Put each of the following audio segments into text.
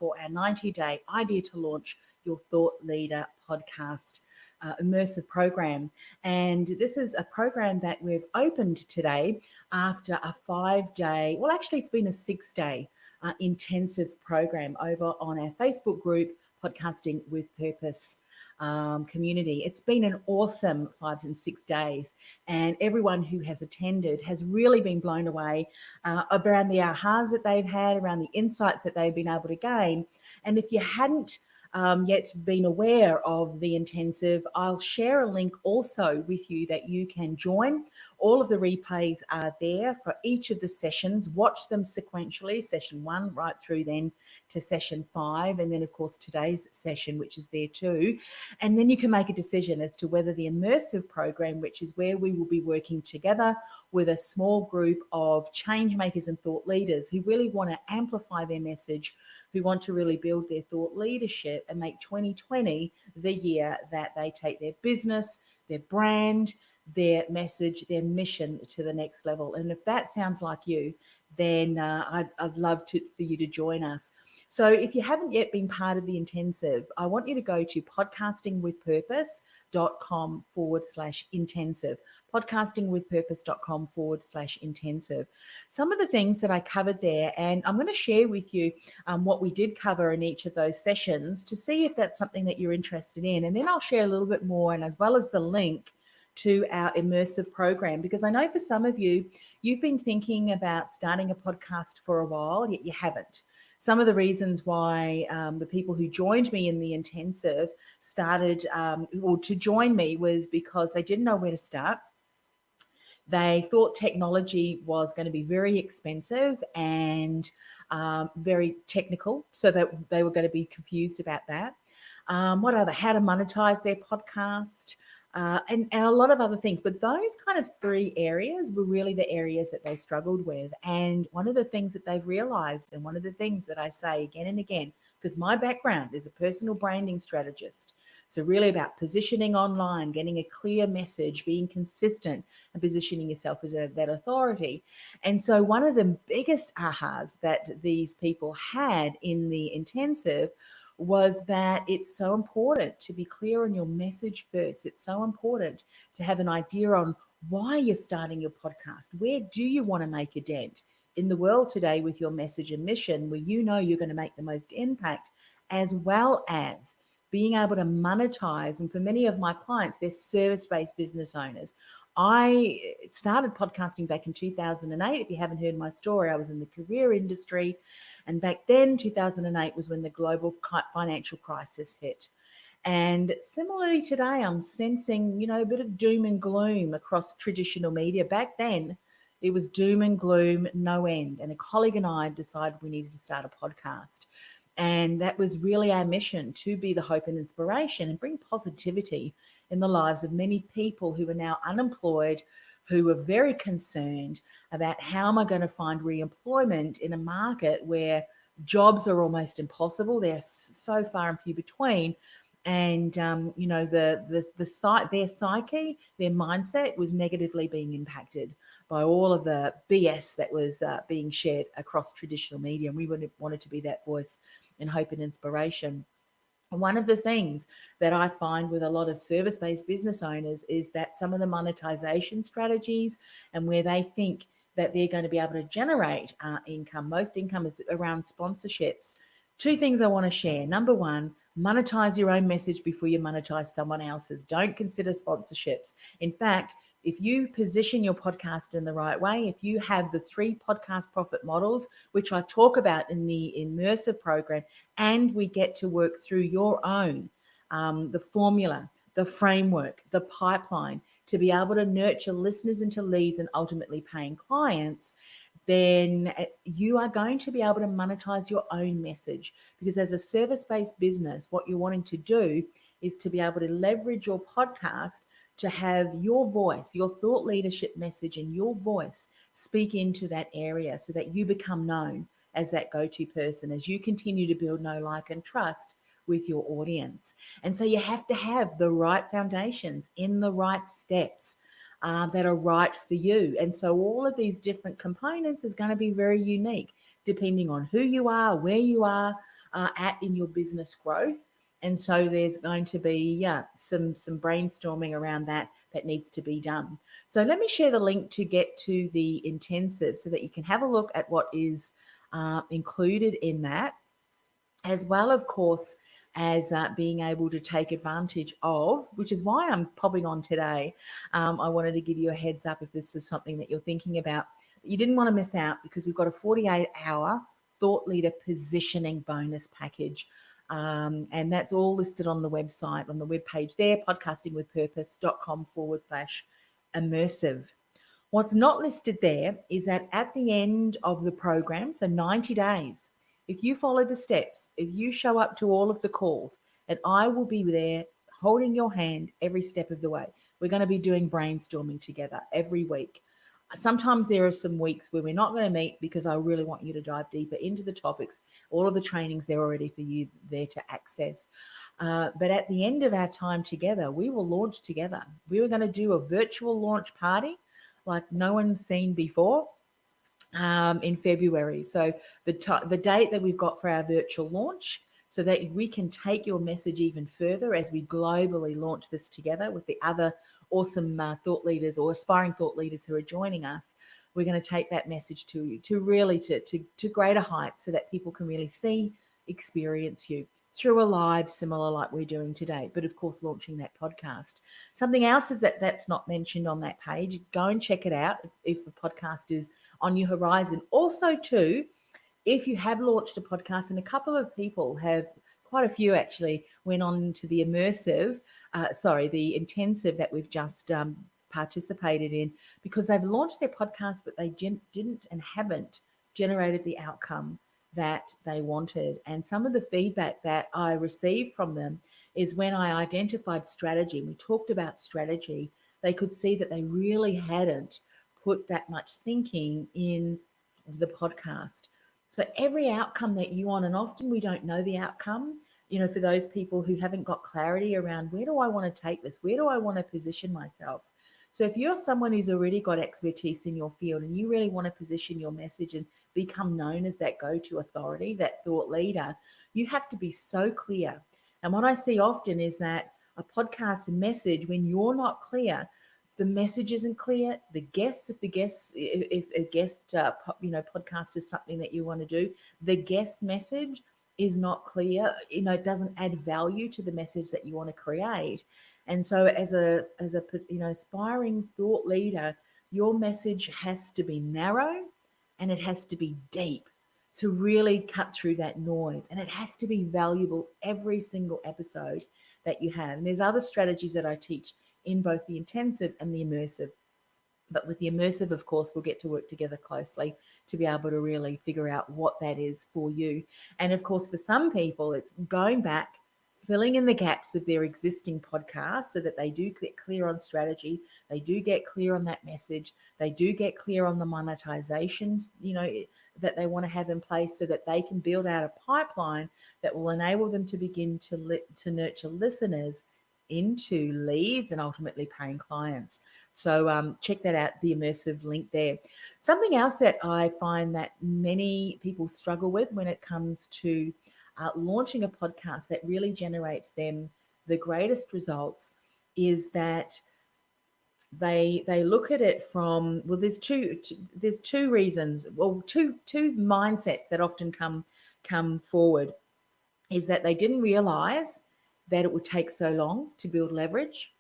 for our 90-day Idea to Launch Your Thought Leader podcast immersive program. And this is a program that we've opened today after a 5-day, well, actually, it's been a 6-day intensive program over on our Facebook group, Podcasting with Purpose community. It's been an awesome 5 and 6 days, and everyone who has attended has really been blown away around the ahas that they've had, around the insights that they've been able to gain. And if you hadn't yet been aware of the intensive, I'll share a link also with you that you can join. All of the replays are there for each of the sessions. Watch them sequentially, session 1 right through then to session 5, and then of course today's session, which is there too. And then you can make a decision as to whether the immersive program, which is where we will be working together with a small group of change makers and thought leaders who really want to amplify their message, who want to really build their thought leadership and make 2020 the year that they take their business, their brand, their message, their mission to the next level. And if that sounds like you, then I'd love for you to join us. So if you haven't yet been part of the intensive, I want you to go to podcastingwithpurpose.com/intensive, podcastingwithpurpose.com/intensive. Some of the things that I covered there, and I'm going to share with you what we did cover in each of those sessions to see if that's something that you're interested in. And then I'll share a little bit more, and as well as the link to our immersive program, because I know for some of you, you've been thinking about starting a podcast for a while, yet you haven't. Some of the reasons why the people who joined me in the intensive started to join me was because they didn't know where to start. They thought technology was going to be very expensive and very technical, so that they were going to be confused about that. How to monetize their podcast, and a lot of other things. But those kind of 3 areas were really the areas that they struggled with. And one of the things that they've realized, and one of the things that I say again and again, because my background is a personal branding strategist, so really about positioning online, getting a clear message, being consistent, and positioning yourself as that authority. And so one of the biggest ahas that these people had in the intensive was that it's so important to be clear on your message first. It's so important to have an idea on why you're starting your podcast. Where do you want to make a dent in the world today with your message and mission, where you know you're going to make the most impact, as well as being able to monetize. And for many of my clients, they're service-based business owners. I started podcasting back in 2008. If you haven't heard my story, I was in the career industry. And back then, 2008 was when the global financial crisis hit. And similarly today, I'm sensing, a bit of doom and gloom across traditional media. Back then, it was doom and gloom, no end. And a colleague and I decided we needed to start a podcast. And that was really our mission, to be the hope and inspiration and bring positivity in the lives of many people who are now unemployed, who are very concerned about how am I going to find re-employment in a market where jobs are almost impossible. They're so far and few between. And, their psyche, their mindset was negatively being impacted by all of the BS that was being shared across traditional media. And we wanted to be that voice and hope and inspiration. One of the things that I find with a lot of service-based business owners is that some of the monetization strategies and where they think that they're going to be able to generate income, most income is around sponsorships. 2 things I want to share. Number 1, monetize your own message before you monetize someone else's. Don't consider sponsorships. In fact, if you position your podcast in the right way, if you have the 3 podcast profit models, which I talk about in the immersive program, and we get to work through your own, the formula, the framework, the pipeline, to be able to nurture listeners into leads and ultimately paying clients, then you are going to be able to monetize your own message. Because as a service-based business, what you're wanting to do is to be able to leverage your podcast to have your voice, your thought leadership message and your voice speak into that area so that you become known as that go-to person, as you continue to build know, like, and trust with your audience. And so you have to have the right foundations in the right steps that are right for you. And so all of these different components is going to be very unique depending on who you are, where you are, are at in your business growth. And so there's going to be some brainstorming around that needs to be done. So let me share the link to get to the intensive so that you can have a look at what is included in that, as well, of course, as being able to take advantage of, which is why I'm popping on today. I wanted to give you a heads up if this is something that you're thinking about. You didn't want to miss out because we've got a 48-hour thought leader positioning bonus package. And that's all listed on the website, on the webpage there, podcastingwithpurpose.com/immersive. What's not listed there is that at the end of the program, so 90 days, if you follow the steps, if you show up to all of the calls, and I will be there holding your hand every step of the way. We're going to be doing brainstorming together every week. Sometimes there are some weeks where we're not going to meet because I really want you to dive deeper into the topics. All of the trainings there already for you there to access. But at the end of our time together, we will launch together. We were going to do a virtual launch party like no one's seen before in February. So the date that we've got for our virtual launch, so that we can take your message even further as we globally launch this together with the other awesome thought leaders or aspiring thought leaders who are joining us. We're going to take that message to really to greater heights so that people can really see, experience you through a live similar like we're doing today, but of course launching that podcast. Something else is that's not mentioned on that page. Go and check it out if the podcast is on your horizon. Also too, if you have launched a podcast, and a couple of people have, quite a few actually, went on to the the intensive that we've just participated in, because they've launched their podcast, but they didn't and haven't generated the outcome that they wanted. And some of the feedback that I received from them is when I identified strategy, and we talked about strategy, they could see that they really hadn't put that much thinking in the podcast. So every outcome that you want, and often we don't know the outcome, for those people who haven't got clarity around, where do I want to take this? Where do I want to position myself? So if you're someone who's already got expertise in your field and you really want to position your message and become known as that go-to authority, that thought leader, you have to be so clear. And what I see often is that a podcast message, when you're not clear, the message isn't clear. If a guest podcast is something that you want to do, the guest message is not clear. It doesn't add value to the message that you want to create. And so as a aspiring thought leader, your message has to be narrow and it has to be deep to really cut through that noise. And it has to be valuable every single episode that you have. And there's other strategies that I teach in both the intensive and the immersive. But with the immersive, of course, we'll get to work together closely to be able to really figure out what that is for you. And of course, for some people, it's going back, filling in the gaps of their existing podcast so that they do get clear on strategy, they do get clear on that message, they do get clear on the monetizations, that they want to have in place so that they can build out a pipeline that will enable them to begin to nurture listeners into leads and ultimately paying clients. So check that out, the immersive link there. Something else that I find that many people struggle with when it comes to launching a podcast that really generates them the greatest results is that they look at it from, well, there's two reasons, well, two mindsets that often come forward, is that they didn't realize that it would take so long to build leverage,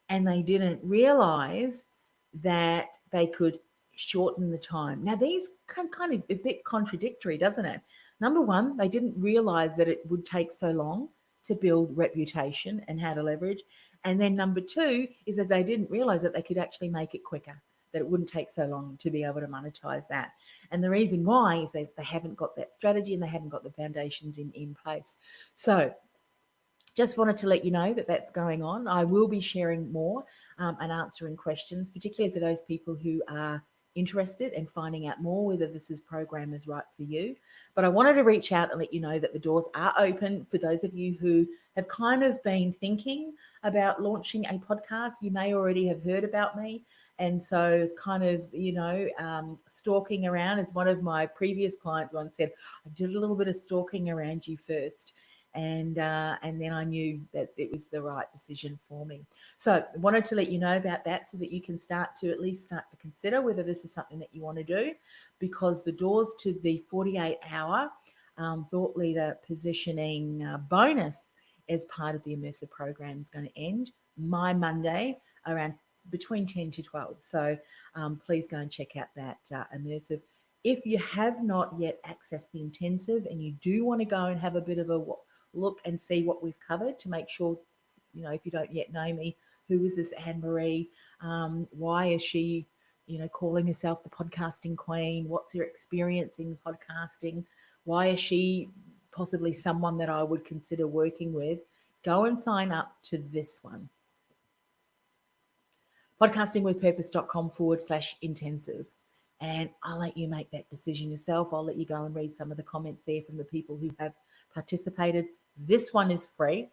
and they didn't realize that they could shorten the time. Now, these kind of a bit contradictory, doesn't it? Number one, they didn't realize that it would take so long to build reputation and how to leverage. And then number two is that they didn't realize that they could actually make it quicker, that it wouldn't take so long to be able to monetize that. And the reason why is that they haven't got that strategy and they haven't got the foundations in place. So just wanted to let you know that that's going on. I will be sharing more and answering questions, particularly for those people who are interested in finding out more whether this program is right for you. But I wanted to reach out and let you know that the doors are open for those of you who have kind of been thinking about launching a podcast. You may already have heard about me And so it's kind of, stalking around. As one of my previous clients once said, I did a little bit of stalking around you first. And then I knew that it was the right decision for me. So I wanted to let you know about that so that you can at least start to consider whether this is something that you want to do, because the doors to the 48-hour thought leader positioning bonus as part of the Immersive program is going to end my Monday around between 10 to 12. So please go and check out that Immersive. If you have not yet accessed the intensive and you do want to go and have a bit of a look and see what we've covered to make sure, if you don't yet know me, who is this Anne Marie? Why is she, calling herself the podcasting queen? What's her experience in podcasting? Why is she possibly someone that I would consider working with? Go and sign up to this one. podcastingwithpurpose.com/intensive. And I'll let you make that decision yourself. I'll let you go and read some of the comments there from the people who have participated. This one is free.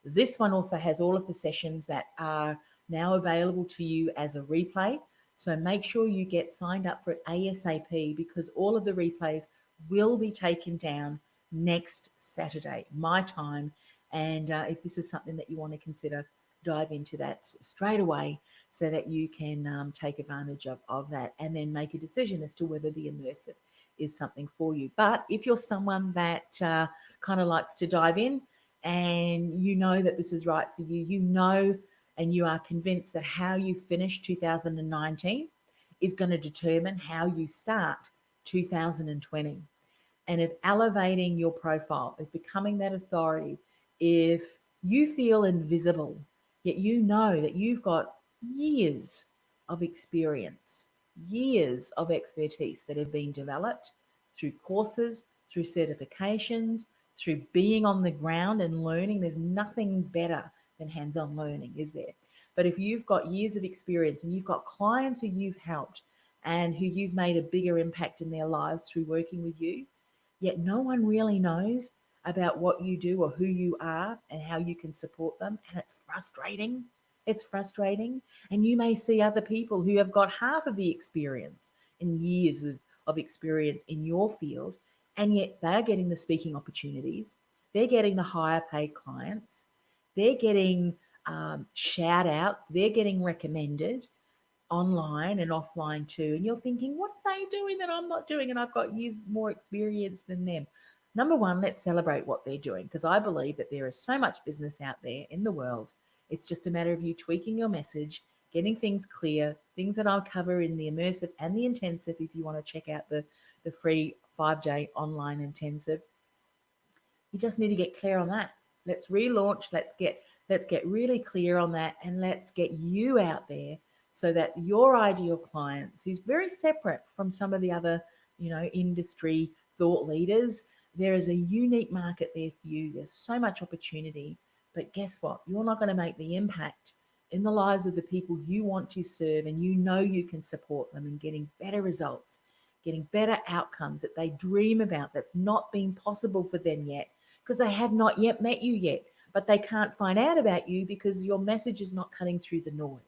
This one also has all of the sessions that are now available to you as a replay. So make sure you get signed up for it ASAP, because all of the replays will be taken down next Saturday, my time. And if this is something that you want to consider, dive into that straight away so that you can take advantage of that and then make a decision as to whether the Immersive is something for you. But if you're someone that kind of likes to dive in and you know that this is right for you, and you are convinced that how you finish 2019 is going to determine how you start 2020. And if elevating your profile, if becoming that authority, if you feel invisible, yet you know that you've got years of experience, years of expertise that have been developed through courses, through certifications, through being on the ground and learning. There's nothing better than hands-on learning, is there? But if you've got years of experience and you've got clients who you've helped and who you've made a bigger impact in their lives through working with you, yet no one really knows about what you do or who you are and how you can support them. And it's frustrating. It's frustrating. And you may see other people who have got half of the experience and years of experience in your field, and yet they're getting the speaking opportunities. They're getting the higher paid clients. They're getting shout outs. They're getting recommended online and offline too. And you're thinking, what are they doing that I'm not doing? And I've got years more experience than them. Number one, let's celebrate what they're doing, because I believe that there is so much business out there in the world. It's just a matter of you tweaking your message, getting things clear, things that I'll cover in the Immersive and the Intensive. If you want to check out the free 5-day online intensive, you just need to get clear on that. Let's relaunch. Let's get really clear on that, and let's get you out there so that your ideal clients, who's very separate from some of the other, industry thought leaders, there is a unique market there for you. There's so much opportunity, but guess what? You're not going to make the impact in the lives of the people you want to serve, and you can support them in getting better results, getting better outcomes that they dream about, that's not been possible for them yet because they have not yet met you yet, but they can't find out about you because your message is not cutting through the noise.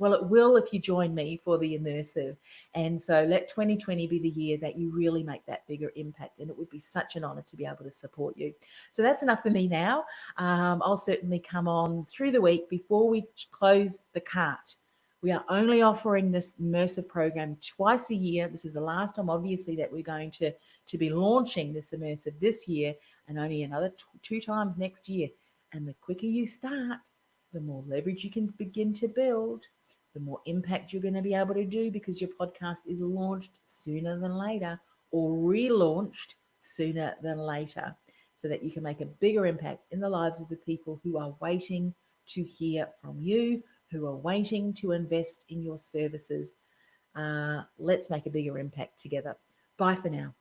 Well, it will if you join me for the Immersive. And so let 2020 be the year that you really make that bigger impact. And it would be such an honor to be able to support you. So that's enough for me now. I'll certainly come on through the week before we close the cart. We are only offering this Immersive program twice a year. This is the last time, obviously, that we're going to be launching this Immersive this year, and only another two times next year. And the quicker you start, the more leverage you can begin to build, the more impact you're going to be able to do, because your podcast is launched sooner than later or relaunched sooner than later, so that you can make a bigger impact in the lives of the people who are waiting to hear from you, who are waiting to invest in your services. Let's make a bigger impact together. Bye for now.